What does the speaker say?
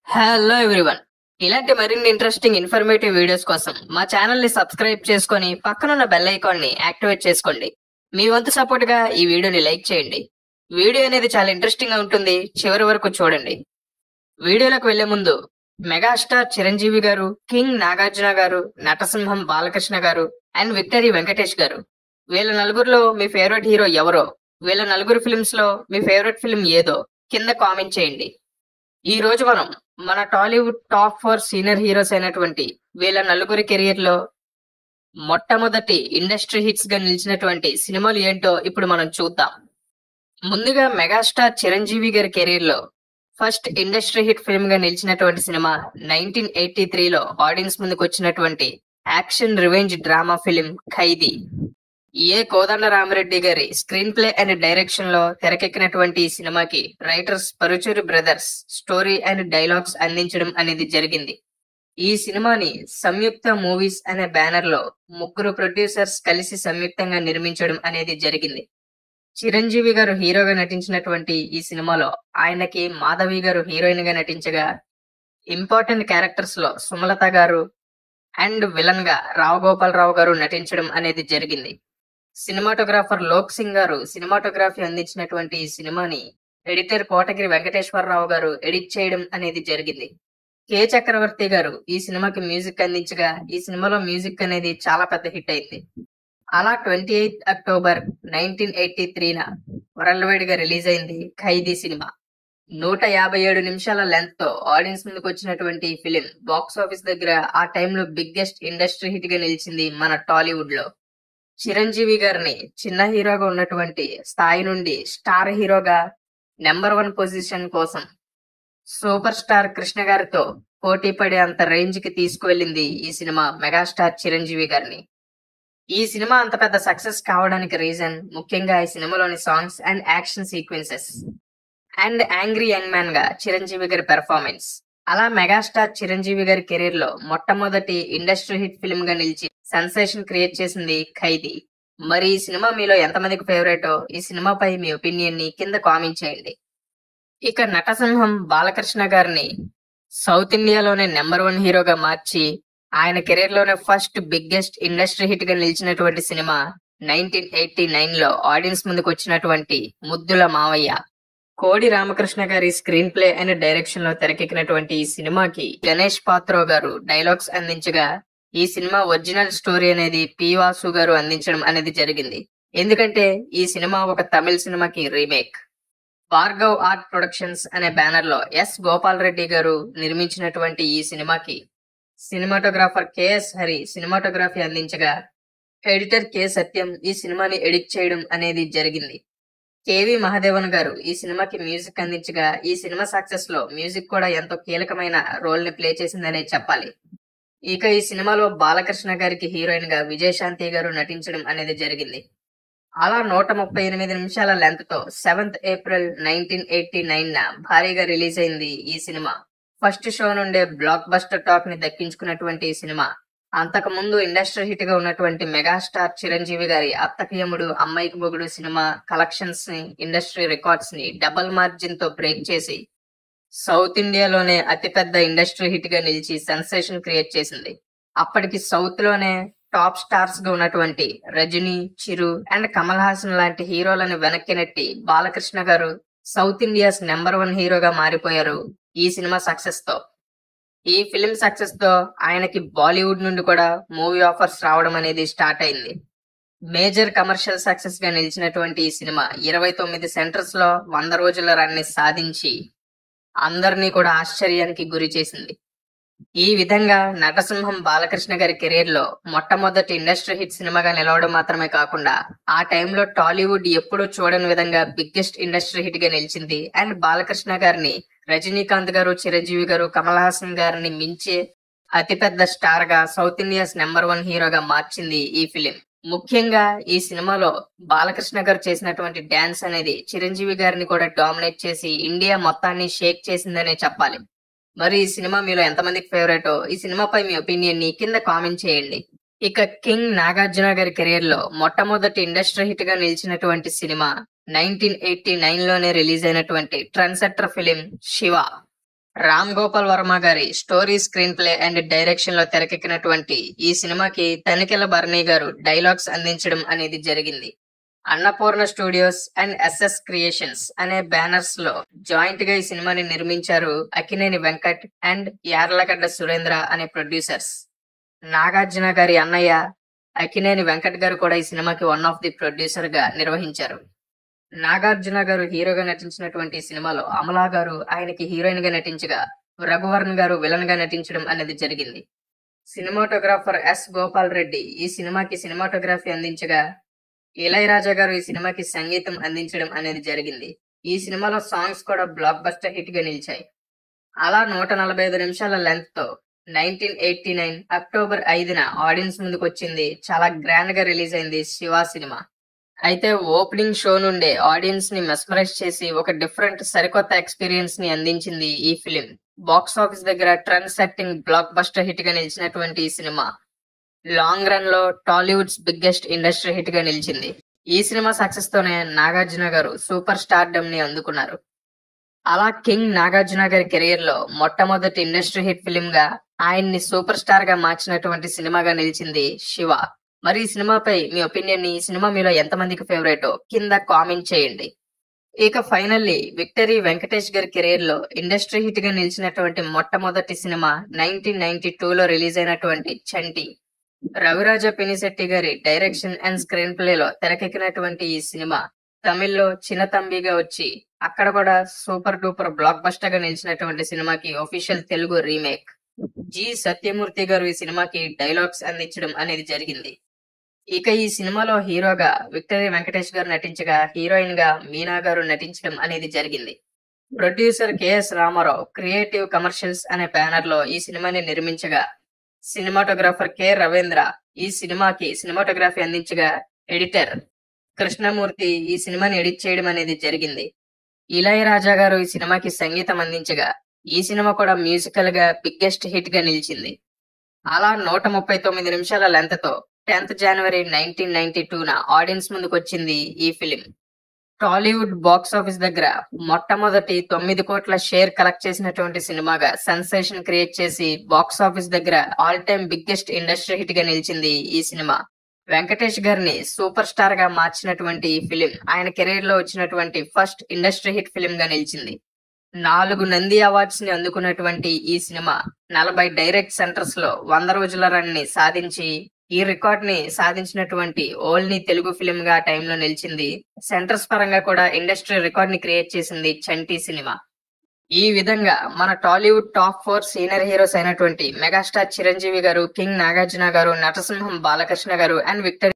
Hello everyone. ఇలాంటి మరిన్ని interesting informative videos కోసం మా ఛానల్ ని సబ్స్క్రైబ్ చేసుకొని పక్కనున్న బెల్ ఐకాన్ ని యాక్టివేట్ చేసుకోండి. మీ వంతు సపోర్ట్ గా ఈ వీడియోని లైక్ చేయండి. వీడియో అనేది చాలా ఇంట్రెస్టింగ్ గా ఉంటుంది, చివరి వరకు చూడండి. వీడియోలోకి వెళ్లే ముందు మెగాస్టార్ చిరంజీవి గారు, కింగ్ నాగార్జున గారు, నటసింహం బాలకృష్ణ గారు అండ్ విక్టరీ వెంకటేష్ గారు, వీళ్ళ నలుగురిలో మీ ఫేవరెట్ హీరో ఎవరో, వీళ్ళ నలుగురు ఫిల్మ్స్ లో మీ ఫేవరెట్ ఫిల్మ్ ఏదో కింద కామెంట్ చేయండి. ఈ రోజు మనం మన టాలీవుడ్ టాప్ 4 సీనియర్ హీరోస్ అయినటువంటి వీళ్ళ నలుగురి కెరియర్ లో మొట్టమొదటి ఇండస్ట్రీ హిట్స్ గా నిలిచినటువంటి సినిమాలు ఏంటో ఇప్పుడు మనం చూద్దాం. ముందుగా మెగాస్టార్ చిరంజీవి గారి కెరీర్ లో ఫస్ట్ ఇండస్ట్రీ హిట్ ఫిల్మ్ గా నిలిచినటువంటి సినిమా 1983లో ఆడియన్స్ ముందుకు వచ్చినటువంటి యాక్షన్ రివెంజ్ డ్రామా ఫిలిం ఖైదీ. కోదండ రామిరెడ్డి గారి స్క్రీన్ ప్లే అండ్ డైరెక్షన్ లో తెరకెక్కినటువంటి ఈ సినిమాకి writers Paruchuri brothers story and dialogues అందించడం అనేది జరిగింది. ఈ సినిమాని సంయుక్త మూవీస్ అనే బ్యానర్ లో ముగ్గురు ప్రొడ్యూసర్స్ కలిసి సంయుక్తంగా నిర్మించడం అనేది జరిగింది. చిరంజీవి గారు హీరోగా నటించినటువంటి ఈ సినిమాలో ఆయనకి మాధవి గారు హీరోయిన్ గా నటించగా, ఇంపార్టెంట్ క్యారెక్టర్స్ లో సుమలత గారు అండ్ విలన్ గా రావు గోపాలరావు గారు నటించడం అనేది జరిగింది. సినిమాటోగ్రాఫర్ లోక్ సింగ్ గారు సినిమాటోగ్రఫీ అందించినటువంటి ఈ సినిమాని ఎడిటర్ కోటగిరి వెంకటేశ్వరరావు గారు ఎడిట్ చేయడం అనేది జరిగింది. కె చక్రవర్తి గారు ఈ సినిమాకి మ్యూజిక్ అందించగా, ఈ సినిమాలో మ్యూజిక్ అనేది చాలా పెద్ద హిట్ అయింది. అలా 28 అక్టోబర్ 1983న వరల్డ్ వైడ్ గా రిలీజ్ అయింది ఖైదీ సినిమా. 157 నిమిషాల లెంత్ తో ఆడియన్స్ ముందుకు వచ్చినటువంటి ఈ ఫిలిం బాక్స్ ఆఫీస్ దగ్గర ఆ టైంలో బిగ్గెస్ట్ ఇండస్ట్రీ హిట్ గా నిలిచింది మన టాలీవుడ్ లో. చిరంజీవి గారిని చిన్న హీరోగా ఉన్నటువంటి స్థాయి నుండి స్టార్ హీరోగా నెంబర్ 1 పొజిషన్ కోసం సూపర్ స్టార్ కృష్ణ గారితో పోటీ పడే అంత రేంజ్ కి తీసుకువెళ్ళింది ఈ సినిమా మెగాస్టార్ చిరంజీవి గారిని. ఈ సినిమా అంత పెద్ద సక్సెస్ కావడానికి రీజన్ ముఖ్యంగా ఈ సినిమాలోని songs and action sequences and angry young man గా చిరంజీవి గారి పెర్ఫార్మెన్స్. అలా మెగాస్టార్ చిరంజీవి గారి కెరీర్ లో మొట్టమొదటి ఇండస్ట్రీ హిట్ ఫిల్మ్ గా నిలిచి సెన్సేషన్ క్రియేట్ చేసింది ఖైదీ. మరి ఈ సినిమా మీలో ఎంతమందికి ఫేవరెటో ఈ సినిమాపై మీ ఒపీనియన్ ని కింద కామెంట్ చేయండి. ఇక నటసింహం బాలకృష్ణ గారిని సౌత్ ఇండియాలోనే నెంబర్ 1 హీరోగా మార్చి ఆయన కెరీర్ లోనే ఫస్ట్ బిగ్గెస్ట్ ఇండస్ట్రీ హిట్ గా నిలిచినటువంటి సినిమా 1989లో ఆడియన్స్ ముందుకు వచ్చినటువంటి ముద్దుల మావయ్య. కోడి రామకృష్ణ గారి స్క్రీన్ ప్లే అండ్ డైరెక్షన్ లో తెరకెక్కినటువంటి ఈ సినిమాకి గణేష్ పాత్రో గారు డైలాగ్స్ అందించగా, ఈ సినిమా ఒరిజినల్ స్టోరీ అనేది పి వాసు గారు అందించడం అనేది జరిగింది. ఎందుకంటే ఈ సినిమా ఒక తమిళ సినిమాకి రీమేక్. భార్గవ్ ఆర్ట్ ప్రొడక్షన్స్ అనే బ్యానర్ లో ఎస్ గోపాల్ రెడ్డి గారు నిర్మించినటువంటి ఈ సినిమాకి సినిమాటోగ్రాఫర్ కెఎస్ హరి సినిమాటోగ్రఫీ అందించగా, ఎడిటర్ కె సత్యం ఈ సినిమాని ఎడిట్ చేయడం అనేది జరిగింది. కేవి మహాదేవన్ గారు ఈ సినిమాకి మ్యూజిక్ అందించగా, ఈ సినిమా సక్సెస్ లో మ్యూజిక్ కూడా ఎంతో కీలకమైన రోల్ ని ప్లే చేసిందనే చెప్పాలి. ఇక ఈ సినిమాలో బాలకృష్ణ గారికి హీరోయిన్ గా విజయశాంతి గారు నటించడం అనేది జరిగింది. అలా 138 నిమిషాల లెంత్ తో 7th ఏప్రిల్ 1989న భారీగా రిలీజ్ అయింది ఈ సినిమా. ఫస్ట్ షో నుండే బ్లాక్ బస్టర్ టాక్ ని దక్కించుకున్నటువంటి ఈ సినిమా అంతకు ముందు ఇండస్ట్రీ హిట్ గా ఉన్నటువంటి మెగాస్టార్ చిరంజీవి గారి అత్తకియముడు అమ్మాయికి మొగుడు సినిమా కలెక్షన్స్ ని, ఇండస్ట్రీ రికార్డ్స్ ని డబుల్ మార్జిన్ తో బ్రేక్ చేసి సౌత్ ఇండియాలోనే అతిపెద్ద ఇండస్ట్రీ హిట్ గా నిలిచి సెన్సేషన్ క్రియేట్ చేసింది. అప్పటికి సౌత్ లోనే టాప్ స్టార్స్ గా ఉన్నటువంటి రజనీ, చిరు అండ్ కమల్ హాసన్ లాంటి హీరోలను వెనక్కి నెట్టి బాలకృష్ణ గారు సౌత్ ఇండియాస్ నెంబర్ 1 హీరోగా మారిపోయారు ఈ సినిమా సక్సెస్ తో. ఈ ఫిలిం సక్సెస్ తో ఆయనకి బాలీవుడ్ నుండి కూడా మూవీ ఆఫర్స్ రావడం అనేది స్టార్ట్ అయింది. మేజర్ కమర్షియల్ సక్సెస్ గా నిలిచినటువంటి ఈ సినిమా 29 సెంటర్స్ లో 100 రోజుల రన్ ని సాధించి అందరినీ కూడా ఆశ్చర్యానికి గురి చేసింది. ఈ విధంగా నటసింహం బాలకృష్ణ గారి కెరీర్ లో మొట్టమొదటి ఇండస్ట్రీ హిట్ సినిమాగా నిలవడం మాత్రమే కాకుండా, ఆ టైంలో టాలీవుడ్ ఎప్పుడూ చూడని విధంగా బిగ్గెస్ట్ ఇండస్ట్రీ హిట్ గా నిలిచింది. అండ్ బాలకృష్ణ గారిని రజనీకాంత్ గారు, చిరంజీవి గారు, కమల్ హాసన్ గారిని మించే అతిపెద్ద స్టార్ గా సౌత్ ఇండియాస్ నెంబర్ 1 హీరోగా మార్చింది ఈ ఫిలిం. ముఖ్యంగా ఈ సినిమాలో బాలకృష్ణ గారు చేసినటువంటి డాన్స్ అనేది చిరంజీవి గారిని కూడా డామినేట్ చేసి ఇండియా మొత్తాన్ని షేక్ చేసిందనే చెప్పాలి. మరి ఈ సినిమా మీలో ఎంతమందికి ఫేవరెటో ఈ సినిమాపై మీ ఒపీనియన్ ని కింద కామెంట్ చేయండి. ఇక కింగ్ నాగార్జున గారి కెరీర్ లో మొట్టమొదటి ఇండస్ట్రీ హిట్ గా నిలిచినటువంటి సినిమా 1989లోనే రిలీజ్ అయినటువంటి trend setter film Shiva. Ram Gopal Varma గారి story, screenplay and direction లో తెరకెక్కినటువంటి ఈ సినిమాకి తనికెల భరణి గారు డైలాగ్స్ అందించడం అనేది జరిగింది. Annapurna studios and SS creations అనే బ్యానర్స్ లో జాయింట్ గా ఈ సినిమాని నిర్మించారు అక్కినేని వెంకట్ అండ్ యార్లగడ్డ సురేంద్ర అనే ప్రొడ్యూసర్స్. నాగార్జున గారి అన్నయ్య అక్కినేని వెంకట్ గారు కూడా ఈ సినిమాకి వన్ ఆఫ్ ది ప్రొడ్యూసర్ గా నిర్వహించారు. నాగార్జున గారు హీరోగా నటించినటువంటి ఈ సినిమాలో అమలా గారు ఆయనకి హీరోయిన్ గా నటించగా, రఘువర్ణ్ గారు విలన్ గా నటించడం అనేది జరిగింది. సినిమాటోగ్రాఫర్ ఎస్ గోపాల్ రెడ్డి ఈ సినిమాకి సినిమాటోగ్రఫీ అందించగా, ఇళయరాజా గారు ఈ సినిమాకి సంగీతం అందించడం అనేది జరిగింది. ఈ సినిమాలో సాంగ్స్ కూడా బ్లాక్ బస్టర్ హిట్ గా నిలిచాయి. అలా 145 నిమిషాల లెంత్ తో 1989 అక్టోబర్ 5న ఆడియన్స్ ముందుకు వచ్చింది. చాలా గ్రాండ్ గా రిలీజ్ అయింది శివ సినిమా. అయితే ఓపెనింగ్ షో నుండే ఆడియన్స్ ని మెస్మరైజ్ చేసి ఒక డిఫరెంట్ సరికొత్త ఎక్స్పీరియన్స్ ని అందించింది ఈ ఫిలిం. బాక్స్ ఆఫీస్ దగ్గర trend setting block buster hit గా నిలిచినటువంటి ఈ సినిమా లాంగ్ రన్ లో టాలీవుడ్స్ బిగ్గెస్ట్ ఇండస్ట్రీ హిట్ గా నిలిచింది. ఈ సినిమా సక్సెస్ తోనే నాగార్జున గారు సూపర్ స్టార్డమ్ ని అందుకున్నారు. అలా కింగ్ నాగార్జున గారి కెరీర్ లో మొట్టమొదటి ఇండస్ట్రీ హిట్ ఫిలిం గా ఆయన్ని సూపర్ స్టార్ గా మార్చినటువంటి సినిమాగా నిలిచింది శివ. మరి ఈ సినిమాపై మీ ఒపీనియన్ ని, ఈ సినిమా మీలో ఎంతమందికి ఫేవరెటో కింద కామెంట్ చేయండి. ఇక ఫైనల్లీ విక్టరీ వెంకటేష్ గారి కెరీర్ లో ఇండస్ట్రీ హిట్ గా నిలిచినటువంటి మొట్టమొదటి సినిమా 1992లో రిలీజ్ అయినటువంటి చంటి. రవిరాజ పినిశెట్టి గారి డైరెక్షన్ అండ్ స్క్రీన్ ప్లే లో తెరకెక్కినటువంటి ఈ సినిమా తమిళ్లో చిన్న తంబిగా వచ్చి అక్కడ కూడా సూపర్ డూపర్ బ్లాక్ బస్టర్ గా నిలిచినటువంటి సినిమాకి official Telugu remake. G Satyamurthy గారు ఈ సినిమాకి డైలాగ్స్ అందించడం అనేది జరిగింది. ఇక ఈ సినిమాలో హీరోగా విక్టరీ వెంకటేష్ గారు నటించగా, హీరోయిన్ గా మీనా గారు నటించడం అనేది జరిగింది. Producer KS Ramarao creative commercials అనే బ్యానర్ లో ఈ సినిమాని నిర్మించగా, సినిమాటోగ్రాఫర్ కె రవీంద్ర ఈ సినిమాకి సినిమాటోగ్రఫీ అందించగా, ఎడిటర్ కృష్ణమూర్తి ఈ సినిమాని ఎడిట్ చేయడం అనేది జరిగింది. ఇళయరాజా గారు ఈ సినిమాకి సంగీతం అందించగా, ఈ సినిమా కూడా మ్యూజికల్ గా బిగ్గెస్ట్ హిట్ గా నిలిచింది. అలా 139 నిమిషాల లెంత్ తో 10th జనవరి 1992న ఆడియన్స్ ముందుకు వచ్చింది ఈ ఫిలిం. టాలీవుడ్ బాక్స్ ఆఫీస్ దగ్గర మొట్టమొదటి 9 కోట్ల షేర్ కలెక్ట్ చేసినటువంటి సినిమాగా సెన్సేషన్ క్రియేట్ చేసి బాక్స్ ఆఫీస్ దగ్గర all time biggest industry hit గా నిలిచింది ఈ సినిమా. వెంకటేష్ గారిని సూపర్ స్టార్ గా మార్చినటువంటి ఈ ఫిలిం ఆయన కెరీర్ లో వచ్చినటువంటి ఫస్ట్ ఇండస్ట్రీ హిట్ ఫిలిం గా నిలిచింది. 4 నంది అవార్డ్స్ ని అందుకున్నటువంటి ఈ సినిమా 40 డైరెక్ట్ సెంటర్స్ లో 100 రోజుల రన్ ని సాధించి ఈ రికార్డ్ ని సాధించినటువంటి ఓన్లీ తెలుగు ఫిలిం గా టైంలో నిలిచింది. సెంటర్స్ పరంగా కూడా ఇండస్ట్రీ రికార్డ్ ని క్రియేట్ చేసింది చంటి సినిమా. ఈ విధంగా మన టాలీవుడ్ టాప్ 4 సీనియర్ హీరోస్ అయినటువంటి మెగాస్టార్ చిరంజీవి గారు, కింగ్ నాగార్జున గారు, నటసింహం బాలకృష్ణ గారు అండ్ విక్టరీ